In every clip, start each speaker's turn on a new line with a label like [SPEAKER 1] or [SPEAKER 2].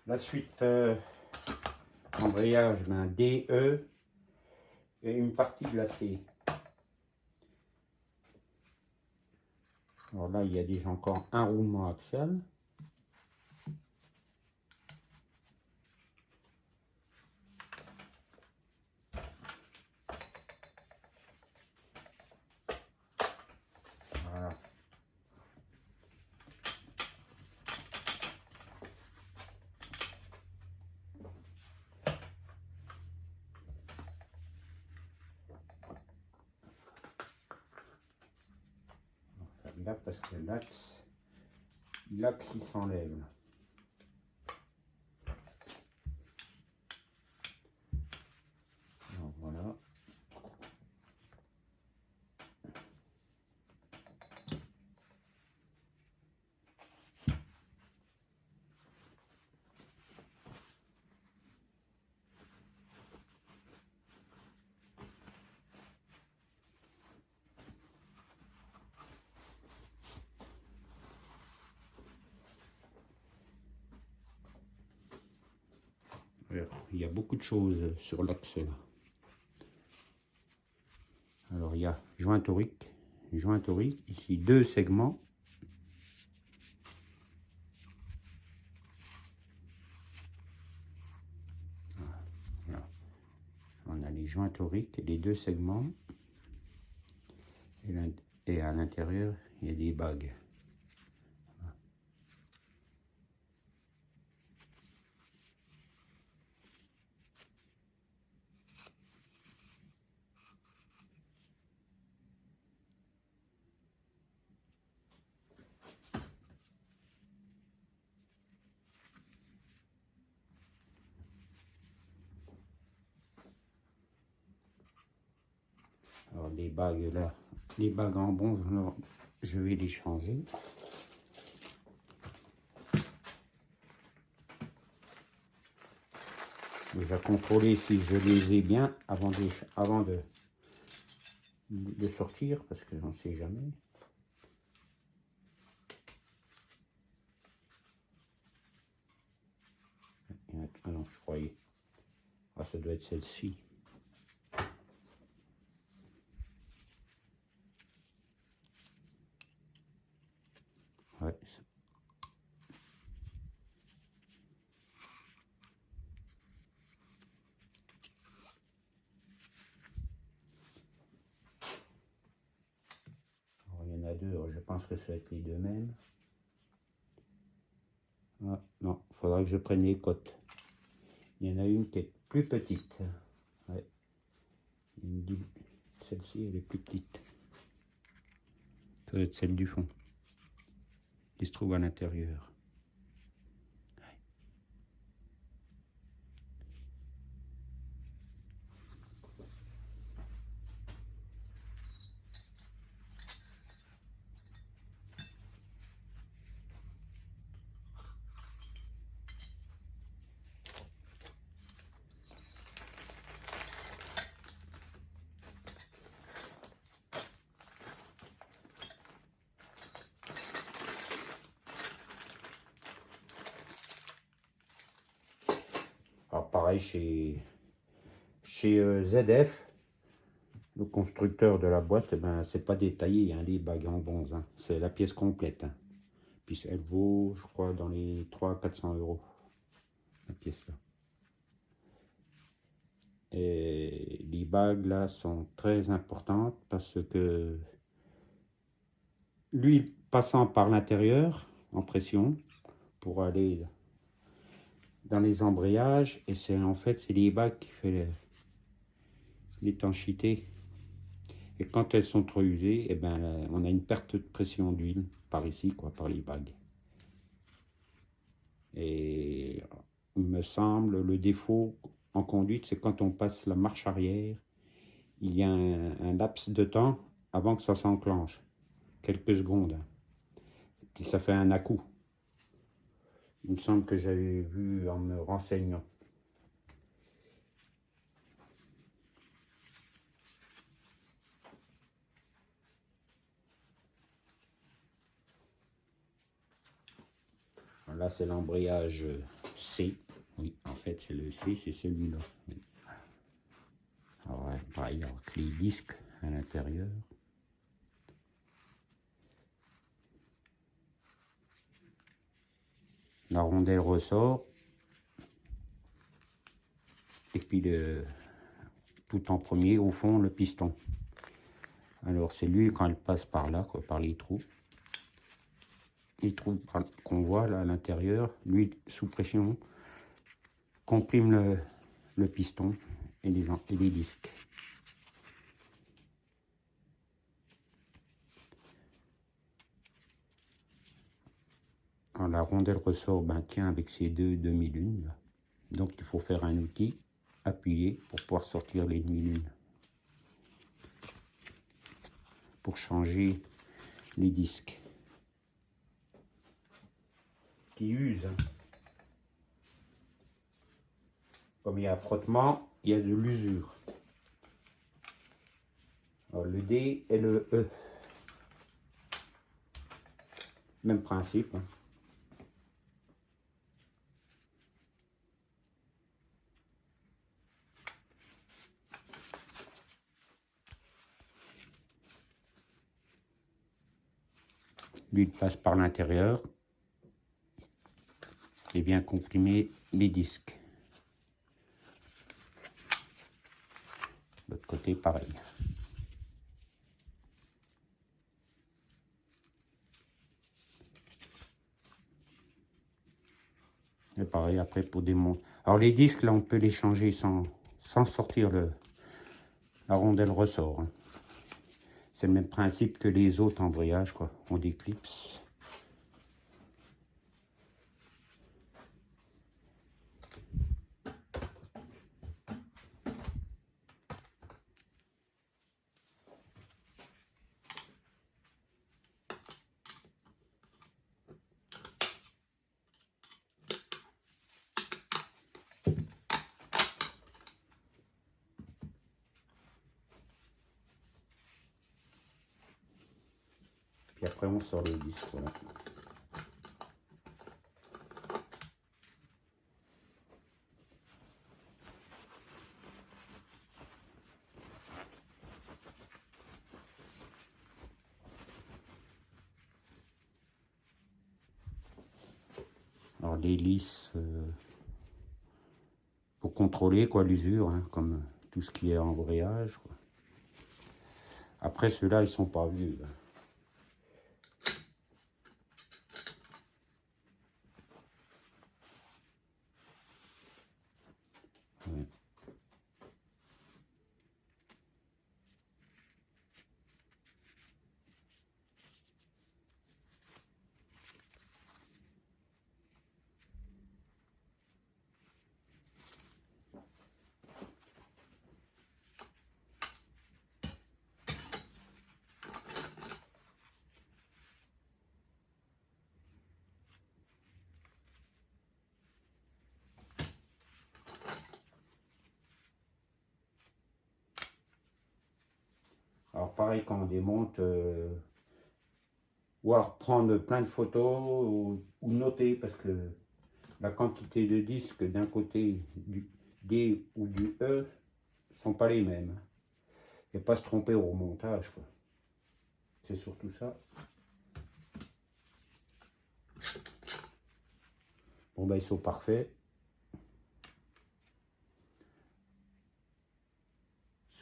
[SPEAKER 1] La suite embrayage, D, E et une partie de la C. Alors là, il y a déjà encore un roulement axial. Voilà. Là, parce que l'axe il s'enlève. Voilà. Il y a beaucoup de choses sur l'axe là. Alors il y a joint torique, ici 2 segments. Voilà. On a les joints toriques, les 2 segments. Et à l'intérieur, il y a des bagues. Alors les bagues là, les bagues en bronze, alors, je vais les changer. Je vais contrôler si je les ai bien avant de sortir, parce que j'en sais jamais. Ah non, je croyais. Ah, ça doit être celle-ci. Ouais. Alors, il y en a deux, je pense que ça va être les deux mêmes. Ah, non, il faudra que je prenne les cotes. Il y en a une qui est plus petite. Ouais. Celle-ci, elle est plus petite. Ça doit être celle du fond, qui se trouve à l'intérieur. Alors pareil chez ZF, le constructeur de la boîte, ben, c'est pas détaillé, hein, les bagues en bronze. Hein. C'est la pièce complète. Hein. Puis elle vaut, je crois, dans les 300-400 €, la pièce là. Et les bagues là sont très importantes parce que l'huile passant par l'intérieur en pression pour aller dans les embrayages, et c'est en fait c'est les bagues qui fait l'étanchéité. Et quand elles sont trop usées, eh ben, on a une perte de pression d'huile par ici, quoi, par les bagues. Et il me semble, le défaut en conduite, c'est quand on passe la marche arrière, il y a un laps de temps avant que ça s'enclenche. Quelques secondes. Puis ça fait un à-coup. Il me semble que j'avais vu en me renseignant. Là, c'est l'embrayage C. Oui, en fait, c'est le C, c'est celui-là. Oui. Alors, pareil, avec les disques à l'intérieur. La rondelle ressort. Et puis, tout en premier, au fond, le piston. Alors, c'est lui, quand elle passe par là, quoi, par les trous qu'on voit là à l'intérieur, lui, sous pression, comprime le piston et les disques. Quand la rondelle ressort, ben, tient avec ces deux demi-lunes. Donc il faut faire un outil, appuyer pour pouvoir sortir les demi-lunes. Pour changer les disques. Qui usent. Comme il y a un frottement, il y a de l'usure. Le D et le E. Même principe. Hein. Lui, il passe par l'intérieur et vient comprimer les disques. L'autre côté, pareil. Et pareil après pour démonter. Alors les disques, là, on peut les changer sans sortir la rondelle ressort. Hein. C'est le même principe que les autres embrayages, quoi. On déclipse. Puis après, on sort le disque. Voilà. Alors les lisses, pour contrôler quoi l'usure, hein, comme tout ce qui est embrayage. Quoi. Après ceux-là, ils sont pas vieux. Hein. Ouais. Alors pareil, quand on démonte, ou à reprendre plein de photos ou noter, parce que la quantité de disques d'un côté du D ou du E sont pas les mêmes. Et pas se tromper au remontage, quoi. C'est surtout ça. Bon ben ils sont parfaits.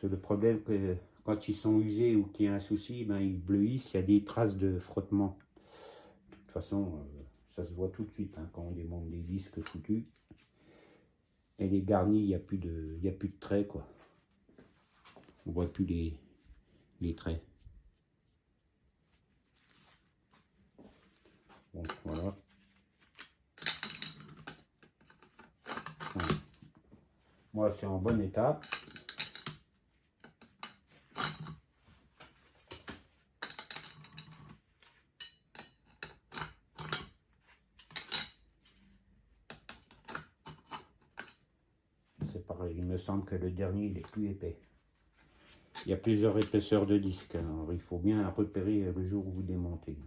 [SPEAKER 1] C'est le problème que quand ils sont usés ou qu'il y a un souci, ben ils bleuissent, il y a des traces de frottement. De toute façon, ça se voit tout de suite hein, quand on démonte des disques foutus. Et les garnis, il n'y a plus de traits, quoi. On voit plus les traits. Bon, voilà. Moi, c'est en bon état. C'est pareil, il me semble que le dernier, il est plus épais. Il y a plusieurs épaisseurs de disques, alors il faut bien repérer le jour où vous démontez.